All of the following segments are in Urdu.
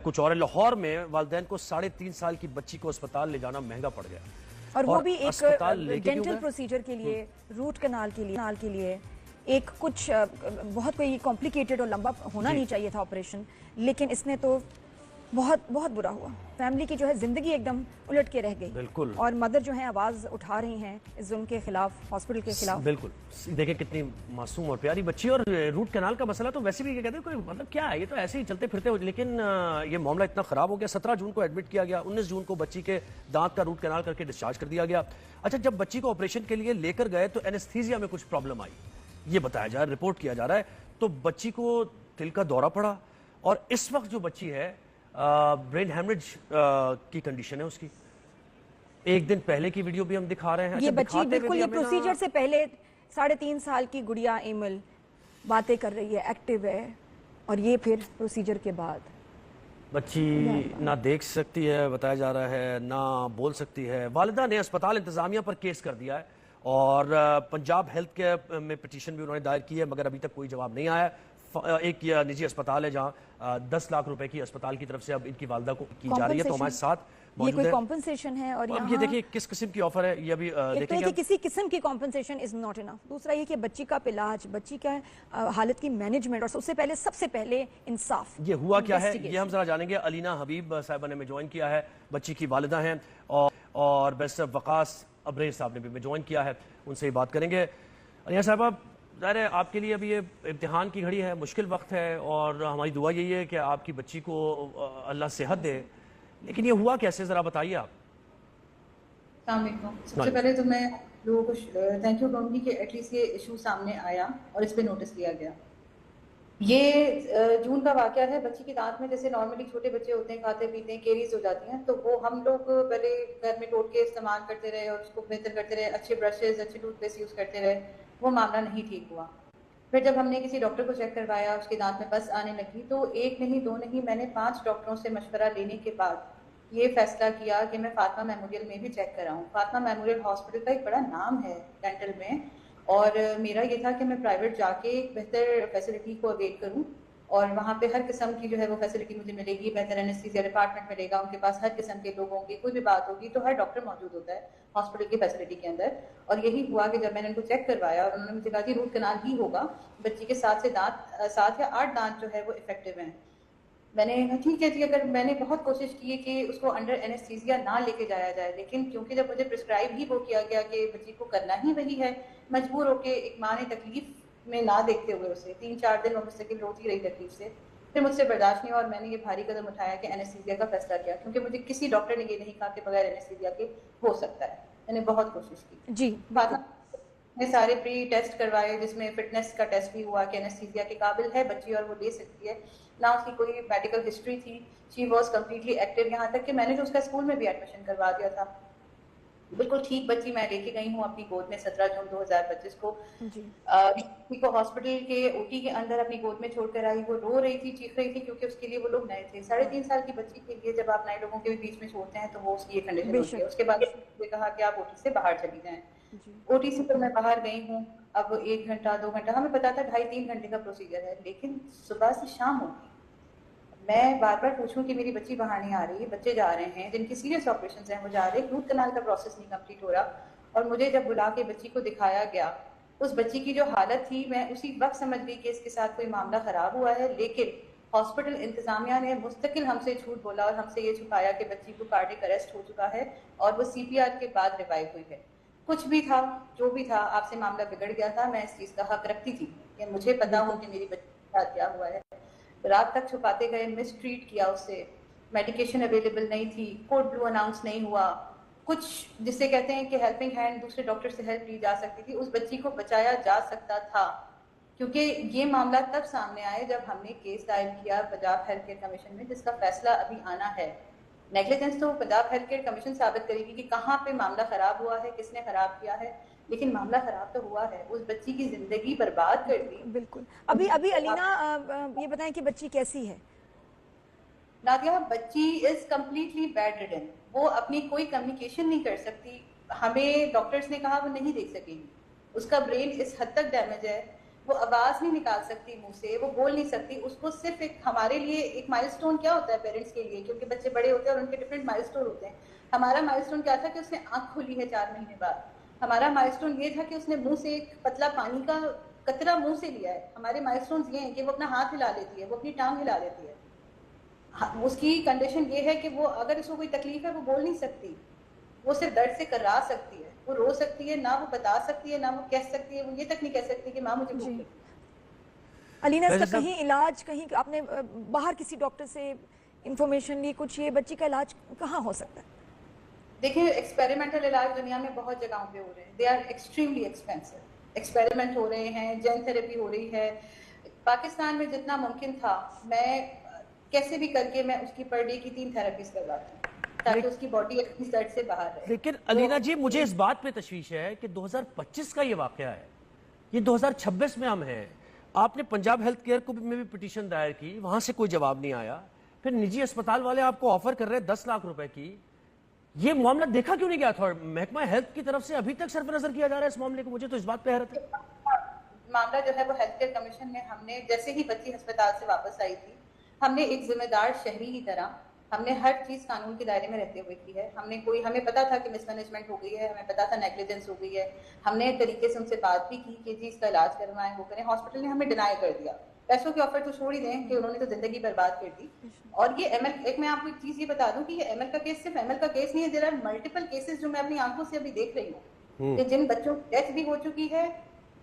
کچھ اور لاہور میں والدین کو 3.5 سال کی بچی کو اسپتال لے جانا مہنگا پڑ گیا، اور وہ بھی ایک ڈینٹل پروسیجر کے لیے، روٹ کنال کے لیے ایک کچھ بہت کوئی کمپلیکیٹڈ اور لمبا ہونا نہیں چاہیے تھا آپریشن، لیکن اس نے تو بہت بہت برا ہوا. فیملی کی جو ہے زندگی ایک دم الٹ کے رہ گئی. بالکل. اور مدر جو ہیں آواز اٹھا رہی ہیں اس ظلم کے خلاف، ہاسپٹل کے خلاف. بالکل. دیکھیں کتنی معصوم اور پیاری بچی. اور روٹ کنال کا مسئلہ تو ویسے بھی کہتے ہیں کوئی مطلب کیا ہے، یہ تو ایسے ہی چلتے پھرتے ہو، لیکن یہ معاملہ اتنا خراب ہو گیا. 17 جون کو ایڈمٹ کیا گیا، 19 جون کو بچی کے دانت کا روٹ کنال کر کے ڈسچارج کر دیا گیا. اچھا، جب بچی کو آپریشن کے لیے لے کر گئے تو اینستھیزیا میں کچھ پرابلم آئی، یہ بتایا جا رہا ہے، رپورٹ کیا جا رہا ہے. تو بچی کو دل کا دورہ پڑا، اور اس وقت جو بچی ہے برین ہیمریج کی کنڈیشن ہے اس کی. ایک دن پہلے کی ویڈیو بھی ہم دکھا رہے ہیں. یہ بچی بالکل یہ پروسیجر سے پہلے 3.5 سال کی گڑیا ایمل باتیں کر رہی ہے، ایکٹیو ہے، اور یہ پھر پروسیجر کے بعد بچی نہ دیکھ سکتی ہے، بتایا جا رہا ہے، نہ بول سکتی ہے. والدہ نے اسپتال انتظامیہ پر کیس کر دیا ہے، اور پنجاب ہیلتھ کیئر میں پٹیشن بھی انہوں نے دائر کی ہے، مگر ابھی تک کوئی جواب نہیں آیا. ایک نجی اسپتال ہے جہاں 10 لاکھ روپے کی اسپتال کی طرف سے اب ان کی والدہ کو کی جا رہی ہے. تو ہمارے ساتھ یہ کوئی کمپنسیشن ہے، اور یہ دیکھیں کس قسم کی آفر ہے. یہ ابھی دیکھیں کہ کسی قسم کی کمپنسیشن از ناٹ انف. دوسرا یہ کہ بچی کا علاج، بچی کا حالت کی مینجمنٹ، اور سب سے پہلے انصاف. یہ ہوا کیا ہے یہ ہم ذرا جانیں گے. علینا حبیب صاحبہ نے ہمیں جوائن کیا ہے، بچی کی والدہ ہیں، اور بیسٹر وقاص ابریر صاحب نے بھی ہمیں جوائن کیا ہے، ان سے ہی بات کریں گے. علینا صاحبہ، ظاہر ہے آپ کے لیے ابھی یہ امتحان کی گھڑی ہے، مشکل وقت ہے، اور ہماری دعا یہی ہے کہ آپ کی بچی کو اللہ صحت دے. لیکن یہ ہوا کیسے، ذرا بتائیے آپ. السلام علیکم. سب سے پہلے تو میں لوگوں کو تھینک یو کہوں گی کہ ایٹ لیسٹ یہ ایشو سامنے آیا اور اس پہ نوٹس لیا گیا. یہ جون کا واقعہ ہے. بچی کے دانت میں جیسے نارملی چھوٹے بچے ہوتے ہیں، کھاتے پیتے ہیں، کیریز ہو جاتی ہیں، تو وہ ہم لوگ پہلے گھر میں ٹوٹکے استعمال کرتے رہے اور اس کو بہتر کرتے رہے، اچھے برشز، اچھے ٹوتھ پیسٹ یوز کرتے رہے. وہ معاملہ نہیں ٹھیک ہوا. پھر جب ہم نے کسی ڈاکٹر کو چیک کروایا، اس کے دانت میں پس آنے لگی، تو 1 نہیں 2 نہیں، میں نے 5 ڈاکٹروں سے مشورہ لینے کے بعد یہ فیصلہ کیا کہ میں فاطمہ میموریل میں بھی چیک کراؤں. فاطمہ میموریل ہاسپٹل کا ایک بڑا نام ہے ڈینٹل میں، اور میرا یہ تھا کہ میں پرائیویٹ جا کے ایک بہتر فیسلٹی کو اویل کروں، اور وہاں پہ ہر قسم کی جو ہے وہ فیسلٹی مجھے ملے گی. بہتر اینستھیزیا ڈپارٹمنٹ ملے گا، ان کے پاس ہر قسم کے لوگوں کی کوئی بھی بات ہوگی تو ہر ڈاکٹر موجود ہوتا ہے ہاسپٹل کی فیسلٹی کے اندر. اور یہی ہوا کہ جب میں نے ان کو چیک کروایا اور انہوں نے مجھے کہا کہ روٹ کنال ہی ہوگا، بچی کے 7 یا 8 دانت جو ہے وہ افیکٹو ہیں. میں نے کہا ٹھیک ہے جی. اگر میں نے بہت کوشش کی ہے کہ اس کو انڈر اینستھیزیا نہ لے کے جایا جائے، لیکن کیونکہ جب مجھے پرسکرائب ہی وہ کیا گیا کہ بچی کو کرنا ہی وہی ہے، مجبور ہو کے ایک ماں نے تکلیف میں نہ دیکھتے ہوئے اسے 3-4 دن وہ مستقل روتی رہی تکلیف سے، پھر مجھ سے برداشت نہیں ہوا، اور میں نے یہ بھاری قدم اٹھایا کہ اینستھیزیا کا فیصلہ کیا، کیونکہ مجھے کسی ڈاکٹر نے یہ نہیں کہا کہ بغیر اینستھیزیا کے ہو سکتا ہے. میں نے بہت کوشش کی. جی نے سارے پری ٹیسٹ کروائے، جس میں فٹنس کا ٹیسٹ بھی ہوا کہ اینستھیزیا کے قابل ہے بچی اور وہ لے سکتی ہے. نہ اس کی کوئی میڈیکل ہسٹری تھی، شی واز کمپلیٹلی ایکٹیو. یہاں تک کہ میں نے تو اس کا اسکول میں بھی ایڈمیشن کروا دیا تھا. بالکل ٹھیک بچی میں لے کے گئی ہوں اپنی گود میں 17 جون 2025 کو. کو ہاسپٹل کے او ٹی کے اندر اپنی گود میں چھوڑ کر آئی. وہ رو رہی تھی، چیخ رہی تھی، کیونکہ اس کے لیے وہ لوگ نئے تھے. 3.5 سال کی بچی کے لیے جب آپ نئے لوگوں کے بیچ میں چھوڑتے ہیں تو وہ اس کی یہ کنڈیشن ہوتی ہے. اس کے بعد نے کہا کہ آپ او ٹی سے باہر چلی جائیں. او ٹی سے تو میں باہر گئی ہوں. اب 1 گھنٹہ 2 گھنٹہ، ہمیں پتا تھا 2.5-3 گھنٹے کا پروسیجر ہے، لیکن صبح سے شام ہوگی. میں بار بار پوچھوں کہ میری بچی باہر نہیں آ رہی. بچے جا رہے ہیں جن کی سیریس آپریشنز ہیں وہ جا رہے، روٹ کنال کا پروسیس نہیں کمپلیٹ ہو رہا. اور مجھے جب بلا کے بچی کو دکھایا گیا، اس بچی کی جو حالت تھی، میں اسی وقت سمجھ گئی کہ اس کے ساتھ کوئی معاملہ خراب ہوا ہے. لیکن ہاسپٹل انتظامیہ نے مستقل ہم سے جھوٹ بولا اور ہم سے یہ چھپایا کہ بچی کو کارڈک اریسٹ ہو چکا ہے اور وہ CPR کے بعد ریوائیو ہوئی ہے. کچھ بھی تھا، جو بھی تھا، آپ سے معاملہ بگڑ گیا تھا. میں اس چیز کا حق رکھتی تھی کہ مجھے پتا ہو کہ میری بچی کے ساتھ کیا ہوا ہے. رات تک چھپاتے گئے، مس ٹریٹ کیا اسے، میڈیکیشن اویلیبل نہیں تھی، کوڈ بلو اناؤنس نہیں ہوا. کچھ جسے کہتے ہیں کہ ہیلپنگ ہینڈ دوسرے ڈاکٹر سے ہیلپ لی جا سکتی تھی، اس بچی کو بچایا جا سکتا تھا. کیونکہ یہ معاملہ تب سامنے آئے جب ہم نے کیس دائر کیا پنجاب ہیلتھ کیئر کمیشن میں، جس کا فیصلہ ابھی آنا ہے. نیگلیجنس تو پنجاب ہیلتھ کیئر کمیشن ثابت کرے گی کہ کہاں پہ معاملہ خراب ہوا ہے، کس نے خراب کیا ہے، لیکن معاملہ خراب تو ہوا ہے. اس بچی کی زندگی برباد کر دی. بالکل. ابھی علینا یہ بتائیں کہ بچی کیسی ہے؟ نادیہ، بچی از کمپلیٹلی بیڈ ریڈن. وہ اپنی کوئی کمیونیکیشن نہیں کر سکتی. ہمیں ڈاکٹرز نے کہا وہ نہیں دیکھ سکے گی. اس کا برین اس حد تک ڈیمیج ہے وہ آواز نہیں نکال سکتی منہ سے, وہ بول نہیں سکتی. اس کو صرف ایک ہمارے لیے ایک مائل سٹون کیا ہوتا ہے پیرنٹس کے لیے, کیونکہ بچے بڑے ہوتے ہیں اور ان کے ڈفرینٹ مائل سٹون ہوتے ہیں. ہمارا مائل سٹون کیا تھا کہ اس نے آنکھ کھولی ہے 4 مہینے بعد. ہمارا مائل سٹون یہ تھا کہ اس نے منہ سے ایک پتلا پانی کا قطرہ منہ سے لیا ہے. ہمارے مائل سٹونز یہ ہیں کہ وہ اپنا ہاتھ ہلا لیتی ہے, وہ اپنی ٹانگ ہلا لیتی ہے. اس کی کنڈیشن یہ ہے کہ وہ اگر اس کو کوئی تکلیف ہے وہ بول نہیں سکتی, وہ صرف درد سے کرا سکتی ہے, وہ رو سکتی ہے, نہ وہ بتا سکتی ہے, نہ وہ کہہ سکتی ہے, وہ یہ تک نہیں کہہ سکتی کہ ماں مجھے بھوک لگی. علینا, اس کا کہیں علاج, کہیں آپ نے باہر کسی ڈاکٹر سے انفارمیشن لی کچھ, یہ بچی کا علاج کہاں ہو سکتا ہے؟ دیکھیں ایکسپیریمنٹل علاج دنیا میں بہت جگہوں پہ ہو رہے ہیں. They are extremely expensive. Experiment ہو رہے ہیں, جین تھراپی ہو رہی ہے. پاکستان میں جتنا ممکن تھا میں کیسے بھی کر کے میں اس کی پر ڈے کی 3 تھراپیز کرواتی ہوں تاکہ اس کی باڈی اپنی درد سے باہر رہے. لیکن علینا جی مجھے اس بات پہ تشویش ہے کہ 2025 کا یہ واقعہ ہے, یہ 2026 میں ہم ہیں. آپ نے پنجاب ہیلتھ کیئر کو میں بھی پٹیشن دائر کی, وہاں سے کوئی جواب نہیں آیا. پھر نجی اسپتال والے آپ کو آفر کر رہے ہیں 10 لاکھ روپے کی. یہ معاملہ دیکھا کیوں نہیں گیا تھا؟ محکمہ ہیلتھ کی طرف سے ابھی تک صرف نظر کیا جا رہا ہے اس معاملے کو. مجھے تو اس بات پہ حیرت ہے. معاملہ جو ہے وہ ہیلتھ کیئر کمیشن میں ہم نے جیسے ہی بچی ہسپتال سے واپس آئی تھی, ہم نے ایک ذمہ دار شہری کی طرح ہم نے ہر چیز قانون کے دائرے میں رہتے ہوئے کی ہے. ہمیں پتا تھا کہ مس مینجمنٹ ہو گئی ہے, ہمیں پتا تھا نیگلیجنس ہو گئی ہے. ہم نے طریقے سے ان سے بات بھی کی کہ جی اس کا علاج کروائیں, وہ کریں. ہاسپٹل نے ہمیں ڈینائی کر دیا. پیسوں کے آفر تو چھوڑ ہی دیں کہ انہوں نے تو زندگی برباد کر دی. اور یہ ایم ایل, ایک میں آپ کو ایک چیز یہ بتا دوں کہ یہ ایم ایل کا کیس صرف ایم ایل کا کیس نہیں ہے. دیر آر ملٹیپل کیسز جو میں اپنی آنکھوں سے ابھی دیکھ رہی ہوں کہ جن بچوں کی ڈیتھ بھی ہو چکی ہے,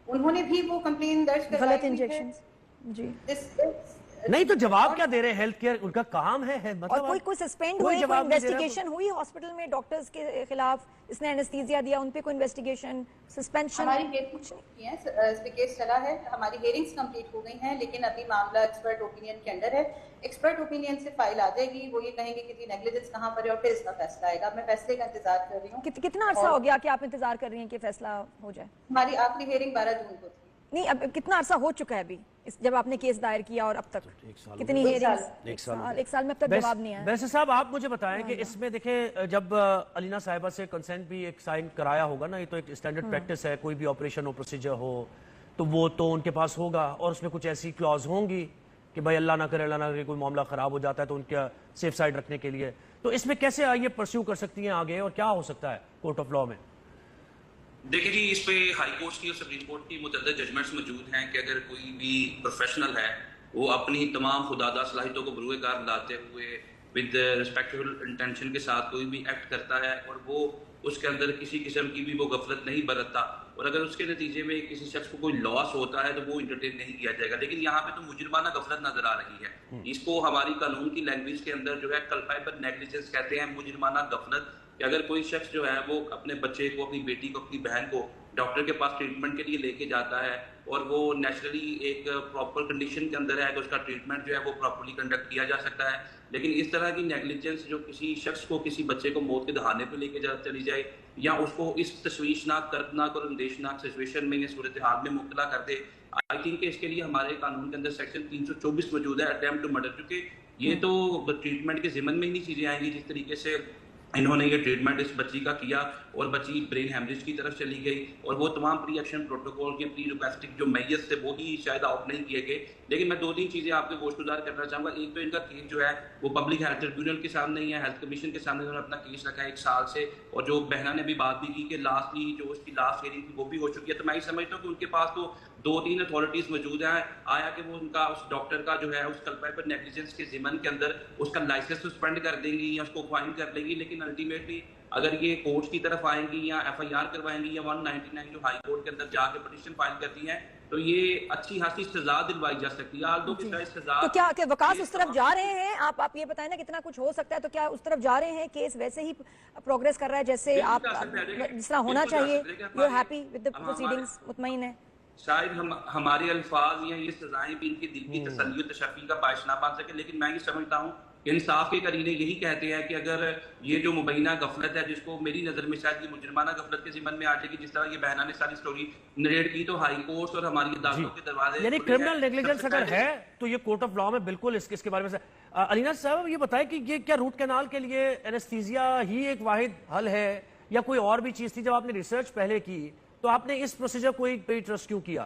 انہوں نے بھی وہ کمپلین درج کروائی. غلط انجیکشنز. جی نہیں تو جواب کیا دے رہے ہیں ہیلتھ کیئر, ان کا کام ہے اور کوئی سسپینڈ ہوئی, کوئی انویسٹیگیشن ہوئی ہاسپٹل میں ڈاکٹرز کے خلاف, اس نے انیستھیزیا دیا, ان پہ کوئی انویسٹیگیشن, سسپینشن؟ ہماری ہیئرنگز کی ہیں, اس پہ کیس چلا ہے, ہماری ہیئرنگز کمپلیٹ ہو گئی ہیں, لیکن ابھی معاملہ ایکسپرٹ اوپینین کے انڈر ہے. ایکسپرٹ اوپینین سے فائل آ جائے گی, وہ یہ کہیں گے کہ نیگلیجنس کہاں پر ہے اور پھر اس کا فیصلہ آئے گا. میں فیصلے کا انتظار کر رہی ہوں. کتنا عرصہ ہو گیا کہ آپ انتظار کر رہی ہیں کہ فیصلہ ہو جائے؟ ہماری آخری ہیئرنگ 12 جون کو تھی. نہیں, اب کتنا عرصہ ہو چکا ہے ابھی جب آپ نے کیس دائر کیا اور اب تک کتنی ہیئرنگز؟ 1 سال میں اب تک جواب نہیں آیا. ویسے صاحب آپ مجھے بتائیں کہ اس میں دیکھیں جب علینا صاحبہ سے کنسنٹ بھی ایک سائن کرایا ہوگا نا, یہ تو ایک اسٹینڈرڈ پریکٹس ہے, کوئی بھی آپریشن ہو, پروسیجر ہو تو وہ تو ان کے پاس ہوگا, اور اس میں کچھ ایسی کلوز ہوں گی کہ بھائی اللہ نہ کرے کوئی معاملہ خراب ہو جاتا ہے تو ان کا سیف سائڈ رکھنے کے لیے. تو اس میں کیسے یہ پرسیو کر سکتی ہیں آگے, اور کیا ہو سکتا ہے کورٹ آف لاء میں؟ دیکھیں جی, اس پہ ہائی کورٹ کی اور سپریم کورٹ کی متعدد ججمنٹس موجود ہیں کہ اگر کوئی بھی پروفیشنل ہے وہ اپنی تمام خدادہ صلاحیتوں کو بروئے کار لاتے ہوئے ود ریسپیکٹفل انٹینشن کے ساتھ کوئی بھی ایکٹ کرتا ہے اور وہ اس کے اندر کسی قسم کی بھی وہ غفلت نہیں برتتا, اور اگر اس کے نتیجے میں کسی شخص کو کوئی لاس ہوتا ہے تو وہ انٹرٹین نہیں کیا جائے گا. لیکن یہاں پہ تو مجرمانہ غفلت نظر آ رہی ہے. اس کو ہماری قانون کی لینگویج کے اندر جو ہے کلپیبل نیگلیجنس کہتے ہیں, مجرمانہ غفلت. کہ اگر کوئی شخص جو ہے وہ اپنے بچے کو, اپنی بیٹی کو, اپنی بہن کو ڈاکٹر کے پاس ٹریٹمنٹ کے لیے لے کے جاتا ہے اور وہ نیچرلی ایک پراپر کنڈیشن کے اندر ہے کہ اس کا ٹریٹمنٹ جو ہے وہ پراپرلی کنڈکٹ کیا جا سکتا ہے, لیکن اس طرح کی نیگلیجنس جو کسی شخص کو, کسی بچے کو موت کے دہانے پہ لے کے چلی جائے یا اس کو اس تشویشناک, دردناک اور اندیشناک سچویشن میں یا صورتحال میں مبتلا کر دے, آئی تھنک کہ اس کے لیے ہمارے قانون کے اندر سیکشن 324 موجود ہے, اٹیمپٹ ٹو مرڈر. کیونکہ یہ تو ٹریٹمنٹ کے ضمن میں ہی نہیں چیزیں آئیں گی. جس طریقے سے انہوں نے یہ ٹریٹمنٹ اس بچی کا کیا اور بچی برین ہیمریج کی طرف چلی گئی, اور وہ تمام پری ایکشن پروٹوکول کے پری ریکویسٹنگ جو میئرز تھے وہی شاید آؤٹ نہیں کیے گئے. لیکن میں 2-3 چیزیں آپ کے گوشت گزار کرنا چاہوں گا. ایک تو ان کا کیس جو ہے وہ پبلک ہیلتھ ٹریبیونل کے سامنے ہی ہے, ہیلتھ کمیشن کے سامنے انہوں نے اپنا کیس رکھا ہے 1 سال سے, اور جو بہنا نے بھی بات بھی کی کہ لاسٹلی جو اس کی لاسٹ ہیئرنگ تھی وہ بھی ہو چکی ہے. تو میں یہ سمجھتا ہوں کہ ان کے پاس تو 2-3 اتھارٹیز موجود ہیں. آیا کہ وہ ان کا اس ڈاکٹر کا جو ہے اس کلپیبل نیگلیجنس کے ضمن کے اندر اس کا لائسنس سسپینڈ کر دیں گی یا اس کو فائن کر دیں گی, لیکن الٹیمیٹلی اگر یہ کورٹ کی طرف آئیں گی یا ایف آئی آر کروائیں گی یا 199 جو ہائی کورٹ کے اندر جا کے پٹیشن فائل کرتی ہیں تو یہ اچھی خاصی سزا دلوائی جا سکتی ہے. تو کیا کہ وکاس اس طرف جا رہے ہیں؟ آپ یہ بتائیں نا کتنا کچھ ہو سکتا ہے, تو کیا اس طرف جا رہے ہیں؟ کیس ویسے ہی پروگریس کر رہا ہے جیسے آپ جس طرح ہونا چاہیے؟ You are happy with the proceedings, مطمئن ہے؟ شاید ہمارے الفاظ یا یہ سزائیں بھی ان کی دل کی تسلی و تشفی کا باعث نہ بن سکے, لیکن میں یہ سمجھتا ہوں کہ انصاف کے قرینے یہی کہتے ہیں کہ اگر یہ جو مبینہ غفلت ہے, جس کو میری نظر میں شاید یہ مجرمانہ غفلت کے ضمن میں آ جائے گی, جس طرح یہ بہنا نے ساری سٹوری نریٹ کی, تو ہائی کورٹس اور ہماری عدالتوں کے دروازے یعنی کرمنل نیگلیجنس اگر ہے تو یہ کورٹ آف لاء میں بالکل اس کے بارے میں. علینا صاحب یہ بتائیں کہ یہ کیا روٹ کینال کے لیے اینستھیزیا ہی ایک واحد حل ہے یا کوئی اور بھی چیز تھی؟ جب آپ نے ریسرچ پہلے کی تو آپ نے اس پروسیجر کو ہی ٹرسٹ کیوں کیا